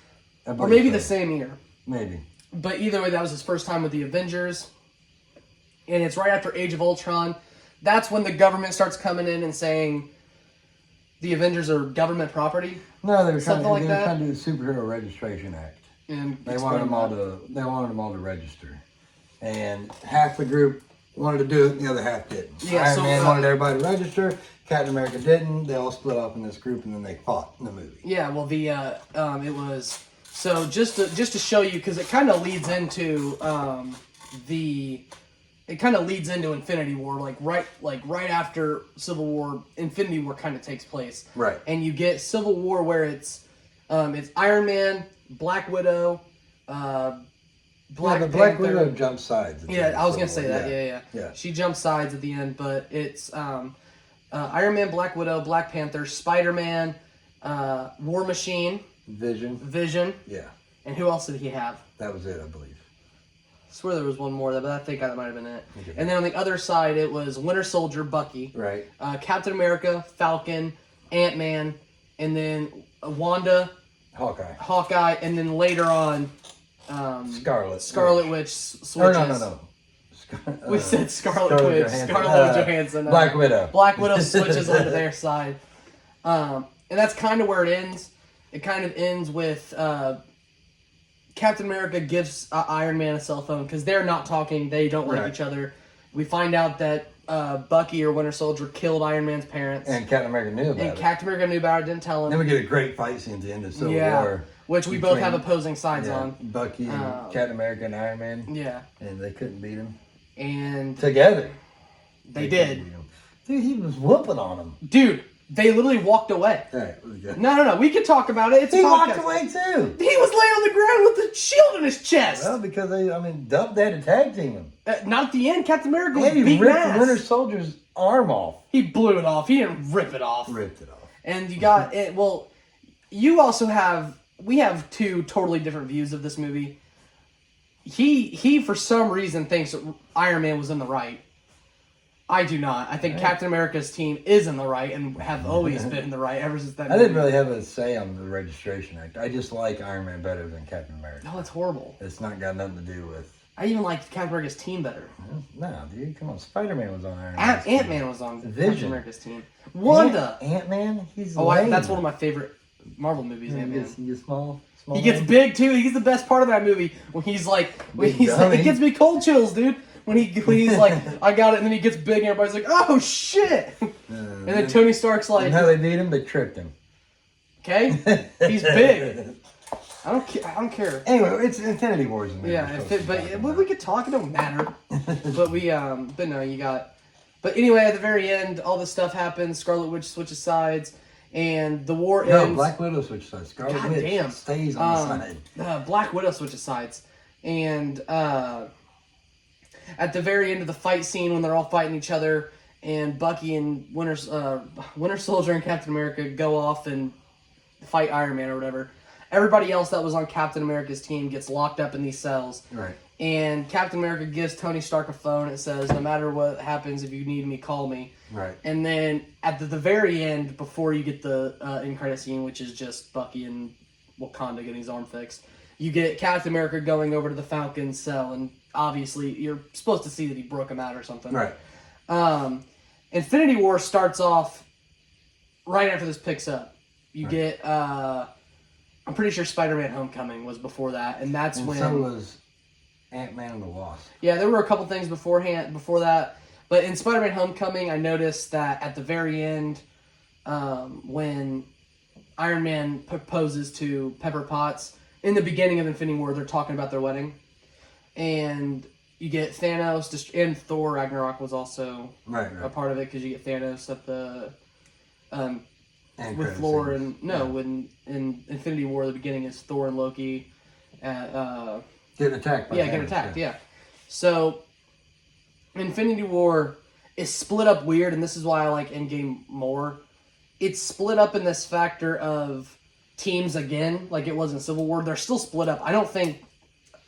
I Or believe maybe so. the same year. Maybe. But either way, that was his first time with the Avengers. And it's right after Age of Ultron. That's when the government starts coming in and saying the Avengers are government property. No, they were Something trying like to that? do the Superhero Registration Act. And They wanted them all to register, and half the group wanted to do it, and the other half didn't. Yeah, Iron so, Man wanted everybody to register. Captain America didn't. They all split off in this group, and then they fought in the movie. Yeah, well, it was so just to show you, because it kind of leads into Infinity War, right after Civil War. Infinity War kind of takes place, Right. And you get Civil War where it's Iron Man, Black Widow, Black Black Panther. Widow jumped sides. Yeah, I was gonna say Civil War. that. Yeah. Yeah. She jumps sides at the end, but it's Iron Man, Black Widow, Black Panther, Spider-Man, War Machine, Vision, Yeah, and who else did he have? that was it, I believe. I swear there was one more, but I think that might have been it. Okay. And then on the other side, it was Winter Soldier, Bucky, Right. Captain America, Falcon, Ant-Man, and then Wanda, Hawkeye. and then later on, Scarlet Witch switches. Or no. We said Scarlet Witch, Scarlett Johansson. Black Widow. Black Widow switches onto their side. And that's kind of where it ends. It kind of ends with Captain America gives Iron Man a cell phone because they're not talking. They don't like Right. each other. We find out that Bucky or Winter Soldier killed Iron Man's parents. And Captain America knew about And it. Captain America knew about it, didn't tell him. Then we get a great fight scene at the end of Civil Yeah, War. which we both have between- opposing sides Yeah, on. Bucky and Captain America and Iron Man. Yeah. And they couldn't beat him. And Together. they couldn't did. beat him. Dude, he was whooping on him. Dude, they literally walked away. Right, was good. No. We can talk about it. It's He a walked podcast. away too. He was laying on the ground with the shield in his chest. Well, because they had to tag team him. Not at the end. Captain America was And he beating ripped ass. the Winter Soldier's arm off. He blew it off. He didn't rip it off. Ripped it off. And you got it. Well, you also have. We have two totally different views of this movie. He for some reason thinks Iron Man was in the right. I do not. I think Captain America's team is in the right and have always been in the right ever since that. I didn't really have a say on the Registration Act. I just like Iron Man better than Captain America. No, it's horrible. It's not got nothing to do with. I even liked Captain America's team better. No, dude, come on. Spider-Man was on Iron Man. Ant-Man was on Captain Vision. America's team. Wanda. Ant-Man? He's That's one of my favorite Marvel movies. Ant-Man. He gets small. He gets man. big too. He's the best part of that movie. When he's like, it gets me cold chills, dude. When he's like, I got it, and then he gets big, and everybody's like, oh shit. And then Tony Stark's like, And how they beat him? They tricked him. okay, he's big. I don't care. Anyway, it's Infinity Wars. Yeah, but we could talk. It don't matter. but no, you got. But anyway, at the very end, all this stuff happens. Scarlet Witch switches sides, and the war ends. No, Black Widow switches sides. Scarlet God Witch damn. stays on the side. Black Widow switches sides, and at the very end of the fight scene when they're all fighting each other, and Bucky and Winter Soldier and Captain America go off and fight Iron Man or whatever. Everybody else that was on Captain America's team gets locked up in these cells. Right. And Captain America gives Tony Stark a phone. It says, no matter what happens, if you need me, call me. Right. And then at the very end, before you get the end credit scene, which is just Bucky and Wakanda getting his arm fixed, you get Captain America going over to the Falcon's cell, and obviously you're supposed to see that he broke him out or something. Right. Infinity War starts off right after this picks up. You get, I'm pretty sure Spider-Man Homecoming was before that, and that's when... so was Ant-Man and the Wasp. Yeah, there were a couple things before that. But in Spider-Man Homecoming, I noticed that at the very end, when Iron Man proposes to Pepper Potts, in the beginning of Infinity War, they're talking about their wedding, and you get Thanos, and Thor Ragnarok was also a part of it because you get Thanos at the with Thor and when in Infinity War, the beginning is Thor and Loki at getting attacked. Getting attacked. Yeah. So Infinity War is split up weird, and this is why I like Endgame more. It's split up in this factor of teams again, like it was in Civil War. They're still split up. I don't think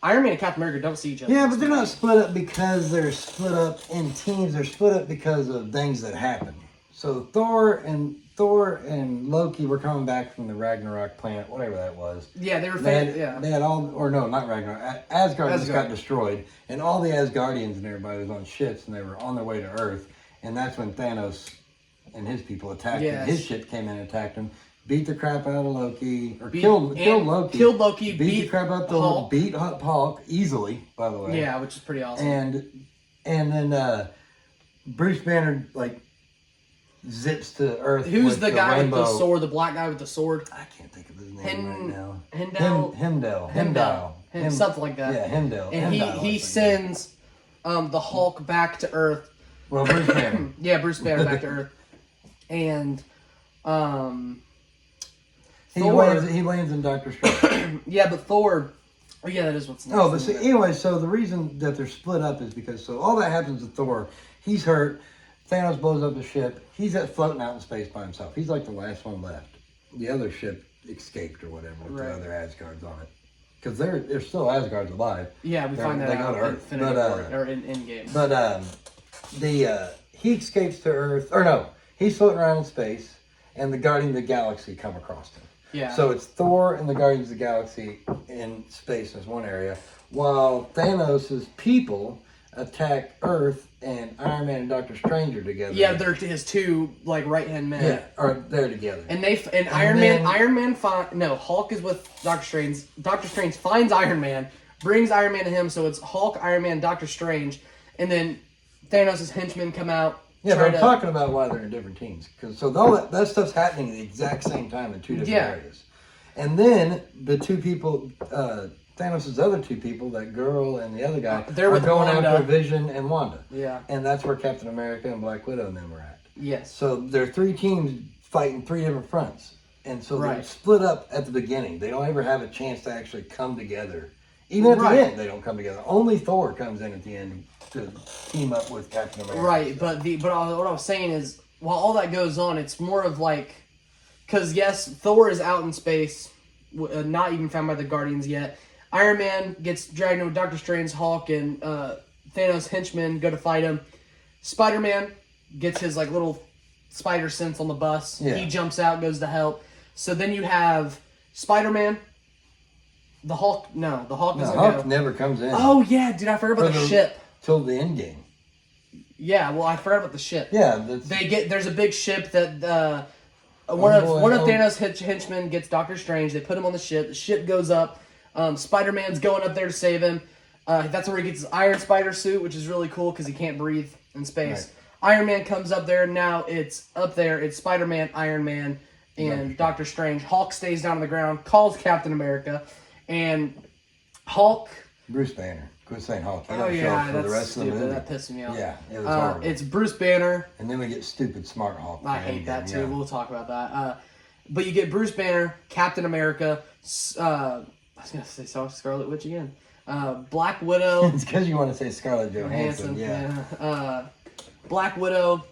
Iron Man and Captain America don't see each other. Yeah, but they're not split up because they're split up in teams. They're split up because of things that happen. So Thor and Loki were coming back from the Ragnarok planet, whatever that was. Yeah, they were. They had all, or no, not Ragnarok. Asgard just got destroyed, and all the Asgardians and everybody was on ships, and they were on their way to Earth. And that's when Thanos and his people attacked him. His ship came in and attacked him. Beat the crap out of Loki, or killed Loki. Killed Loki. Beat the crap out of Hulk. Beat Hulk easily, by the way. Yeah, which is pretty awesome. And then Bruce Banner zips to Earth. Who's the guy with the sword? The black guy with the sword? I can't think of his name right now. Heimdall. Something like that. Yeah, Heimdall. And he sends the Hulk back to Earth. Well, Bruce Banner. Yeah, Bruce Banner back to Earth, and he lands in Doctor Strange. Yeah, but Thor. Oh, yeah, that is what's next. Oh, but see, anyway, so the reason that they're split up is because all that happens to Thor. He's hurt. Thanos blows up the ship. He's floating out in space by himself. He's like the last one left. The other ship escaped or whatever with the other Asgards on it. Because they're still Asgards alive. Yeah, we find that out. They go to Earth. Or in Endgame. But he escapes to Earth. Or no, he's floating around in space, and the Guardians of the Galaxy come across him. Yeah. So it's Thor and the Guardians of the Galaxy in space as one area, while Thanos' people attack Earth, and Iron Man and Doctor Strange are together. Yeah, they're his two right hand men. Yeah, or they're together. And Hulk is with Doctor Strange. Doctor Strange finds Iron Man, brings Iron Man to him, so it's Hulk, Iron Man, Doctor Strange, and then Thanos' henchmen come out. Yeah, but I'm talking about why they're in different teams. So all that stuff's happening at the exact same time in two different areas. And then the two people, Thanos' other two people, that girl and the other guy, are going after Vision and Wanda. Yeah. And that's where Captain America and Black Widow and them were at. Yes. So there are three teams fighting three different fronts. And so they're split up at the beginning. They don't ever have a chance to actually come together. Even at the end, they don't come together. Only Thor comes in at the end to team up with Captain America. Right, but what I was saying is, while all that goes on, it's more of because yes, Thor is out in space, not even found by the Guardians yet. Iron Man gets dragged into Doctor Strange, Hulk, and Thanos' henchmen go to fight him. Spider-Man gets his little spider sense on the bus. Yeah. He jumps out, goes to help. So then you have Spider-Man. The Hulk doesn't go. Hulk never comes in. Oh yeah, dude, I forgot about the ship. Till the end game. Yeah, well, I forgot about the ship. Yeah, there's a big ship that one of Thanos' henchmen gets Doctor Strange. They put him on the ship. The ship goes up. Spider-Man's going up there to save him. That's where he gets his Iron Spider suit, which is really cool because he can't breathe in space. Right. Iron Man comes up there. Now it's up there. It's Spider-Man, Iron Man, and Doctor Strange. Hulk stays down on the ground, calls Captain America, and Hulk. Bruce Banner. Quit saying Hulk. Oh yeah, that's stupid. That pissed me off. Yeah, it was horrible. It's Bruce Banner. And then we get stupid smart Hulk. I hate that too. Yeah. We'll talk about that. But you get Bruce Banner, Captain America. I was gonna say Scarlet Witch again. Black Widow. It's because you want to say Scarlett Johansson. Yeah. Black Widow.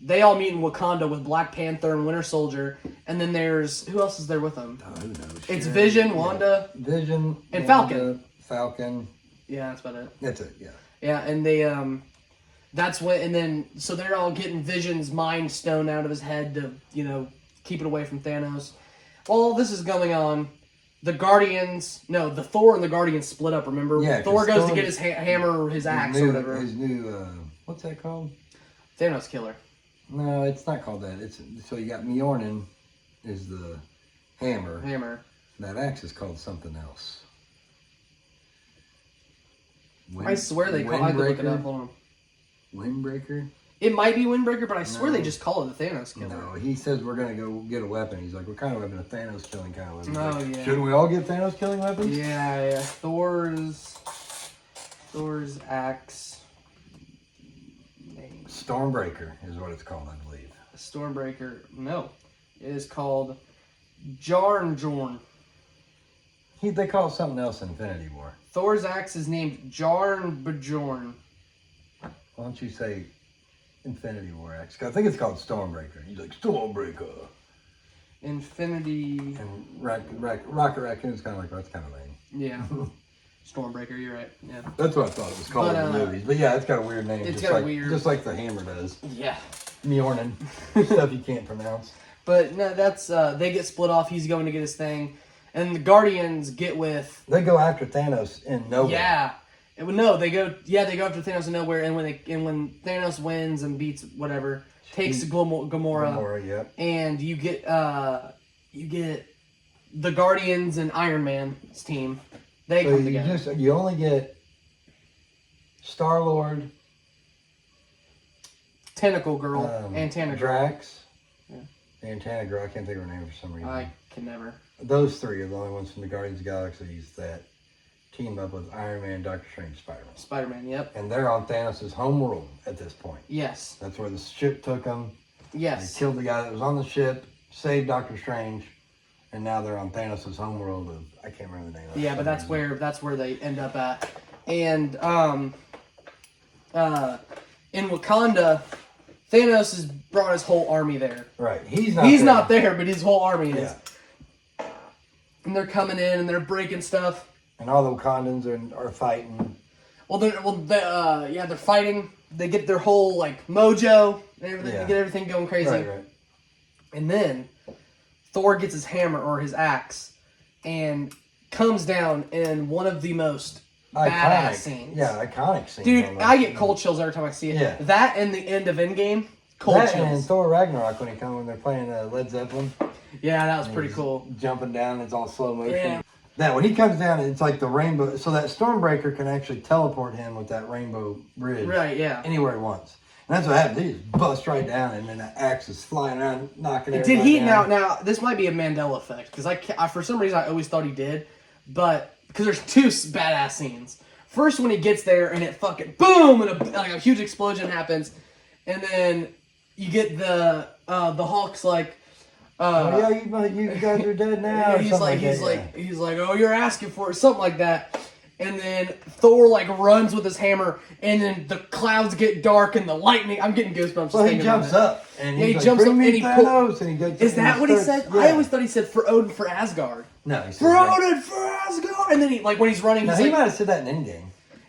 They all meet in Wakanda with Black Panther and Winter Soldier, and then who else is there with them? Oh, who knows? It's Vision, Wanda, Vision, and Wanda, Falcon. Yeah, that's about it. That's it. Yeah. Yeah, and they so they're all getting Vision's mind stone out of his head to keep it away from Thanos. While all this is going on, the Thor and the Guardians split up. Remember? Yeah. Thor goes to get his hammer or his axe or whatever. His new what's that called? Thanos Killer. No, it's not called that. So you got Mjolnir is the hammer. That axe is called something else. I swear they call. I have to look it up. Hold on. Windbreaker. It might be Windbreaker, but I swear they just call it the Thanos killer. No, he says we're gonna go get a weapon. He's like, what kind of weapon? A Thanos killing kind of weapon. Oh, Like, yeah. Shouldn't we all get Thanos killing weapons? Yeah. Thor's axe name. Stormbreaker is what it's called, I believe. Stormbreaker. No, it is called Jarnjorn. They call it something else in Infinity War. Thor's axe is named Jarnbjorn. Why don't you say Infinity War X? 'Cause I think it's called Stormbreaker. He's like, Stormbreaker. Infinity. And Rocket Raccoon's kind of like, that's kind of lame. Yeah. Stormbreaker, you're right. Yeah. That's what I thought it was called in the movies. But yeah, it's got a weird name. It's just got a like, weird... Just like the Hammer does. Yeah. Mjornin. Stuff you can't pronounce. But no, that's, they get split off. He's going to get his thing. And the Guardians get with... They go after Thanos in nowhere. Yeah. No, they go after Thanos in nowhere, and when Thanos wins and beats whatever, takes Gamora, yep. and you get the Guardians and Iron Man's team. They come together. You only get Star-Lord, Tentacle Girl, and Tanagra. Drax, Yeah. and Tanagra. I can't think of her name for some reason. I can never. Those three are the only ones from the Guardians of the Galaxies that team up with Iron Man, Doctor Strange, Spider-Man. Spider-Man, yep. And they're on Thanos' home world at this point. Yes. That's where the ship took them. Yes. They killed the guy that was on the ship, saved Doctor Strange, and now they're on Thanos' home world of, I can't remember the name of it. Yeah, but that's where they end up at. And in Wakanda, Thanos has brought his whole army there. Right. He's not there, but his whole army is. Yeah. And they're coming in and they're breaking stuff. And all the Wakandans are fighting. They're fighting. They get their whole like mojo and everything. Yeah. They get everything going crazy. Right. And then Thor gets his hammer or his axe and comes down in one of the most badass scenes. Yeah, iconic scenes. Dude, almost. I get cold chills every time I see it. Yeah. That and the end of Endgame, cold that chills. and Thor Ragnarok when they're playing Led Zeppelin. Yeah, that was pretty He's cool. Jumping down, it's all slow motion. Yeah. That when he comes down, it's like the rainbow. So that Stormbreaker can actually teleport him with that rainbow bridge. Right, yeah. Anywhere he wants. And that's what happens. He just busts right down, and then the axe is flying around, knocking everybody Did he down. now? This might be a Mandela effect because I for some reason I always thought he did, but because there's two badass scenes. First, when he gets there and it fucking boom and a huge explosion happens, and then you get the Hulk's like. Oh yeah, you guys are dead now. He's like, oh, you're asking for it, something like that. And then Thor like runs with his hammer, and then the clouds get dark and the lightning. I'm getting goosebumps. Well, he jumps up and he like, jumps up Bring me and he Thanos, and he goes. Is that what he said? Yeah. I always thought he said for Odin for Asgard. No, he said For Odin for Asgard. And then he when he's running, No, he's he like, might have said that in Endgame.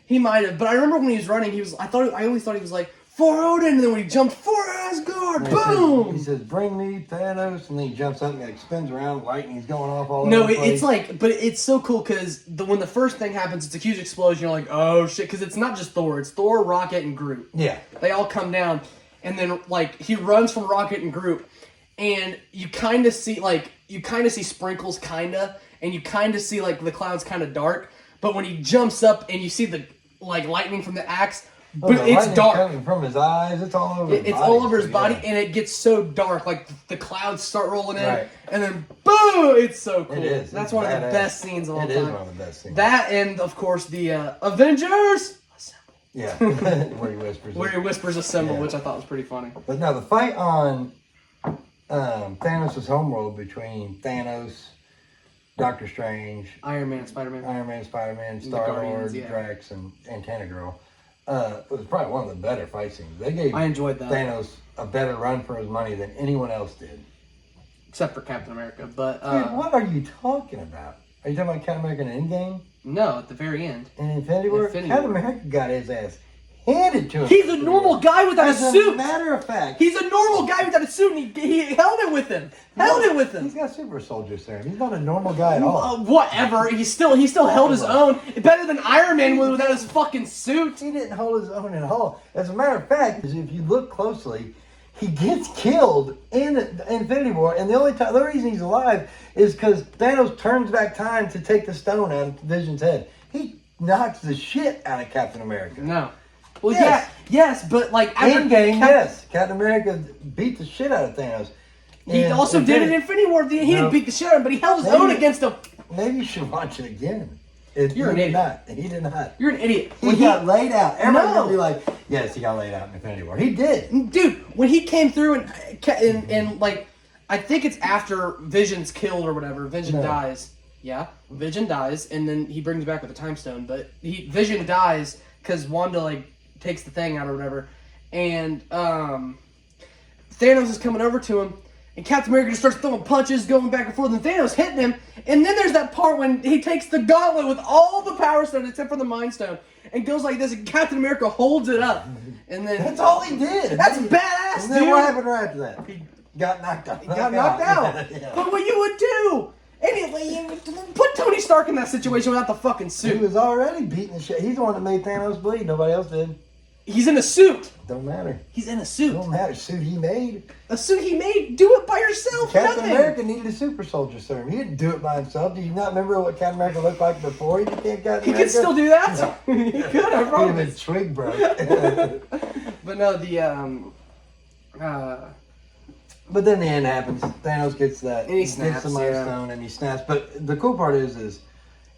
he might have. But I remember when he was running, I always thought he was like for Odin, and then when he jumped for Asgard, boom. He says, "Bring me Thanos," and then he jumps up and like spins around, lightning's going off all No, over the place. it's like, but it's so cool because when the first thing happens, it's a huge explosion. You're like, oh shit, because it's not just Thor; it's Thor, Rocket, and Groot. Yeah, they all come down, and then like he runs from Rocket and Groot, and you kind of see sprinkles, and you kind of see like the clouds kind of dark. But when he jumps up and you see the like lightning from the axe. But it's dark. Coming from his eyes. It's all over. It's all over his body, and it gets so dark. Like the clouds start rolling in, and then boom! It's so cool. It is. That's one of the best scenes of all time. It is one of the best scenes. That and of course the Avengers Assemble. Yeah, where he whispers. Assemble, which I thought was pretty funny. But now the fight on Thanos' homeworld between Thanos, Doctor Strange, Iron Man, Spider-Man, Star-Lord, Drax, and Tanagra. It was probably one of the better fight scenes. They gave I enjoyed that. Thanos a better run for his money than anyone else did. Except for Captain America. But Dude, what are you talking about? Are you talking about Captain America in Endgame? No, at the very end. In Infinity War? Captain America got his ass handed to him. He's a normal guy without a suit. As a matter of fact. He's a normal guy without a suit, and he held it with him. He's got super soldier serum. He's not a normal guy at all. Whatever. He still held his own. Better than Iron Man would without his fucking suit. He didn't hold his own at all. As a matter of fact, if you look closely, he gets killed in Infinity War, and the reason he's alive is because Thanos turns back time to take the stone out of Vision's head. He knocks the shit out of Captain America. No. Well, yes. Yes, but like after Endgame, yes, Captain America beat the shit out of Thanos. He also did it in Infinity War. He didn't beat the shit out of him, but he held his own against him. Maybe you should watch it again. You're an idiot. He did not. You're an idiot. He got laid out. Everybody's gonna be like, yes, he got laid out in Infinity War. He did. Dude, when he came through and like, I think it's after Vision's killed or whatever. Vision dies. Yeah, Vision dies, and then he brings back with a time stone. But Vision dies because Wanda like takes the thing out or whatever, and Thanos is coming over to him. And Captain America just starts throwing punches, going back and forth, and Thanos hitting him. And then there's that part when he takes the gauntlet with all the Power Stones except for the Mind Stone and goes like this, and Captain America holds it up. And then that's all he did. That's badass, and then dude. what happened right after that? He got knocked out. He got knocked out. Yeah. But what you would do? Anyway, put Tony Stark in that situation without the fucking suit. He was already beating the shit. He's the one that made Thanos bleed. Nobody else did. He's in a suit. Don't matter. He's in a suit. Don't matter. Suit he made. A suit he made. Do it by yourself. Captain America needed a super soldier serum. He didn't do it by himself. Do you not remember what Captain America looked like before he became Captain America? He could still do that. He could. I promise. He'd have been twig broke. But no, But then the end happens. Thanos gets that. And he snaps. Gets the Mind Stone and he snaps. But the cool part is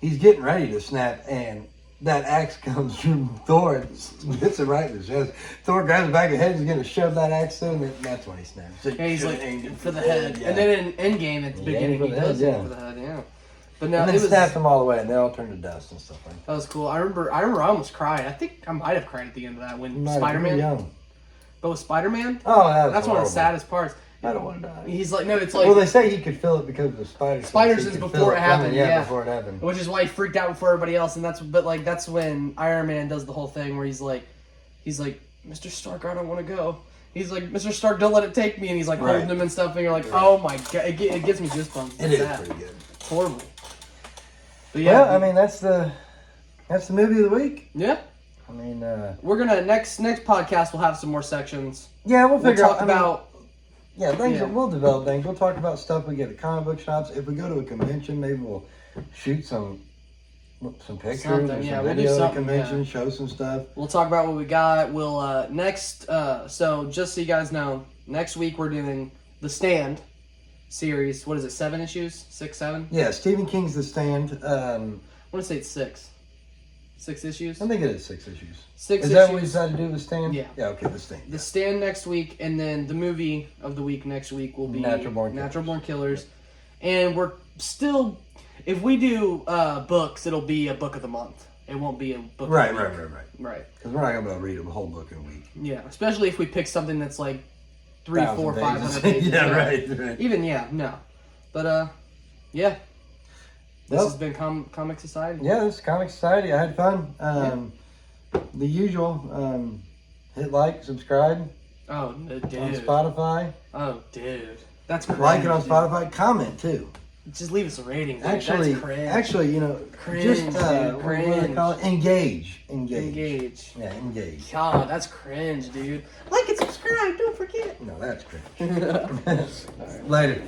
he's getting ready to snap, and that axe comes from Thor and hits him right in the chest. Thor grabs the back of the head and he's going to shove that axe to him, and that's when he snaps. So he's like, for the head. Yeah. And then in Endgame at the beginning, he does it for the head, yeah. But no, and then snaps them all away, and they all turn to dust and stuff like that. That was cool. I remember I almost cried. I think I might have cried at the end of that when Spider-Man. Young. But with Spider-Man? Oh, that's one of the saddest parts. I don't want to die. He's like, no, it's like... Well, they say he could feel it because of the spider sense before it happened, yeah. Before it happened. Which is why he freaked out before everybody else, and that's when Iron Man does the whole thing where he's like, Mr. Stark, I don't want to go. He's like, Mr. Stark, don't let it take me, and he's like holding him and stuff, and you're like, oh my god, it gives me goosebumps. It is pretty good. It's horrible. But yeah, well, I mean, that's the movie of the week. Yeah. I mean, we're gonna next podcast we'll have some more sections. Yeah, we'll talk about. Yeah, we'll develop things. We'll talk about stuff we get at comic book shops. If we go to a convention, maybe we'll shoot some pictures or some video at the convention, show some stuff. We'll talk about what we got. We'll so just so you guys know, next week we're doing The Stand series. What is it, 7 issues? 6, 7? Yeah, Stephen King's The Stand. I want to say it's 6. 6 issues? I think it is 6 issues. 6 issues. Is that what we decided to do, The Stand? Yeah. Yeah, okay, The Stand. The Stand next week, and then the movie of the week next week will be Natural Born Killers. And we're still, if we do books, it'll be a book of the month. It won't be a book of the week. Right. Because we're not going to be able to read a whole book in a week. Yeah, especially if we pick something that's like 300, 400, 500 pages. Yeah, right. Even, no. But, yeah. This has been Comic Society. Yeah, this is Comic Society. I had fun. The usual. Hit like, subscribe. Oh, dude. On Spotify. Oh, dude. That's crazy. Like it on Spotify. Comment, too. Just leave us a rating. Dude. Actually, cringe, just cringe. Engage. Yeah, engage. God, that's cringe, dude. Like and subscribe. Don't forget. No, that's cringe. All right. Later.